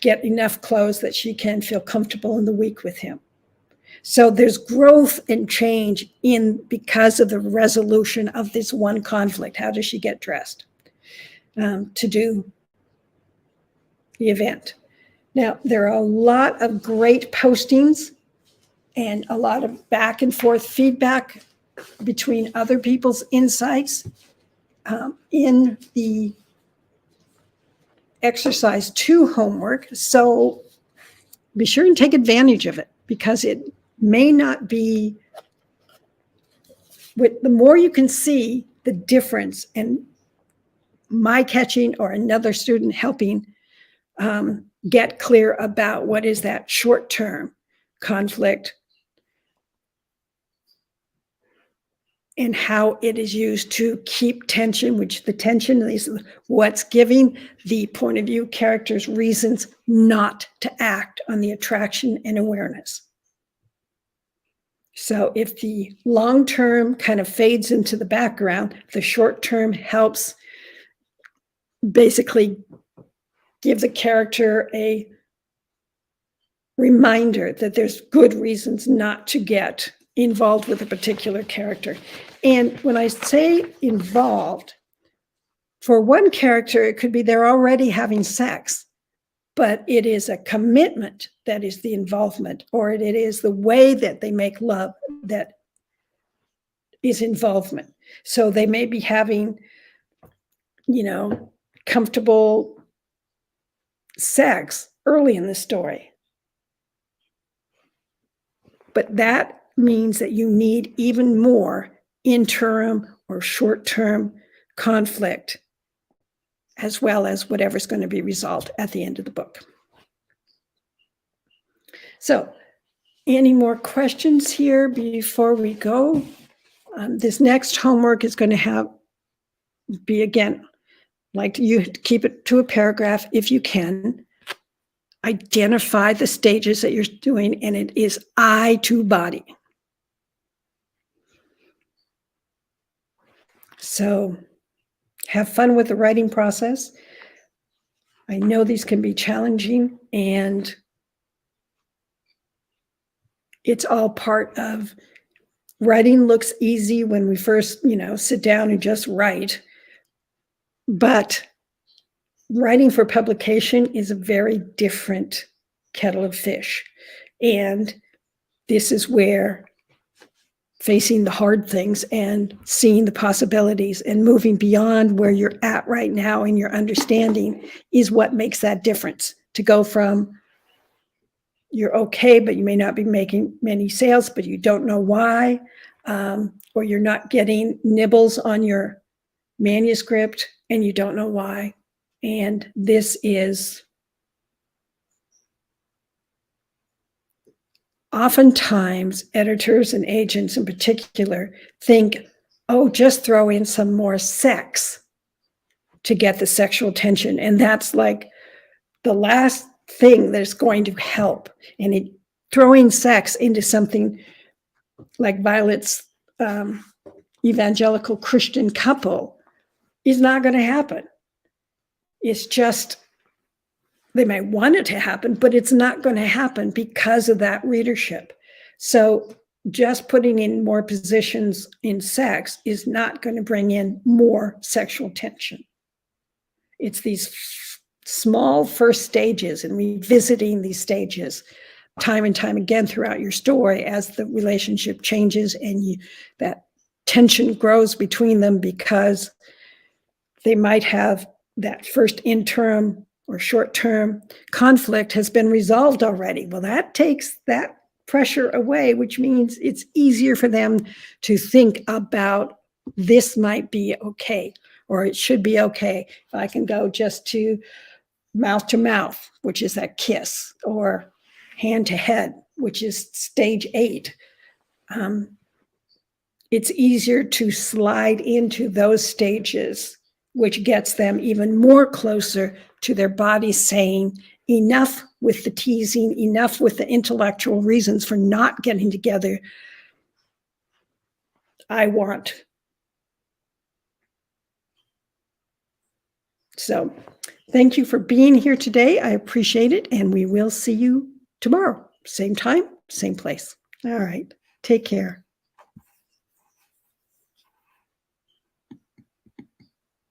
get enough clothes that she can feel comfortable in the week with him. So there's growth and change because of the resolution of this one conflict. How does she get dressed to do the event? Now, there are a lot of great postings and a lot of back and forth feedback between other people's insights in the exercise 2 homework. So be sure and take advantage of it, because it may not be, with the more you can see the difference in my catching or another student helping get clear about what is that short-term conflict and how it is used to keep tension, which the tension is what's giving the point of view characters reasons not to act on the attraction and awareness. So if the long-term kind of fades into the background, the short-term helps basically give the character a reminder that there's good reasons not to get involved with a particular character. And when I say involved, for one character, it could be they're already having sex, but it is a commitment that is the involvement, or it is the way that they make love that is involvement. So they may be having, comfortable sex early in the story. But that means that you need even more interim or short-term conflict, as well as whatever's going to be resolved at the end of the book. So, any more questions here before we go? This next homework is going to be, again, like you keep it to a paragraph if you can. Identify the stages that you're doing, and it is eye to body. So have fun with the writing process. I know these can be challenging, and it's all part of writing. Looks easy when we first, sit down and just write. But writing for publication is a very different kettle of fish. And this is where facing the hard things and seeing the possibilities and moving beyond where you're at right now in your understanding is what makes that difference. To go from you're okay, but you may not be making many sales, but you don't know why, or you're not getting nibbles on your manuscript and you don't know why. And this is oftentimes editors and agents in particular think, oh, just throw in some more sex to get the sexual tension. And that's like the last thing that's going to help. And throwing sex into something like Violet's evangelical Christian couple is not going to happen. It's just, they might want it to happen, but it's not going to happen because of that readership. So just putting in more positions in sex is not going to bring in more sexual tension. It's these small first stages and revisiting these stages time and time again throughout your story as the relationship changes and that tension grows between them, because they might have that first interim or short-term conflict has been resolved already. Well, that takes that pressure away, which means it's easier for them to think about this might be okay, or it should be okay if I can go just to mouth, which is that kiss, or hand to head, which is stage 8. It's easier to slide into those stages, which gets them even more closer to their body saying, enough with the teasing, enough with the intellectual reasons for not getting together. I want. So thank you for being here today. I appreciate it. And we will see you tomorrow. Same time, same place. All right. Take care.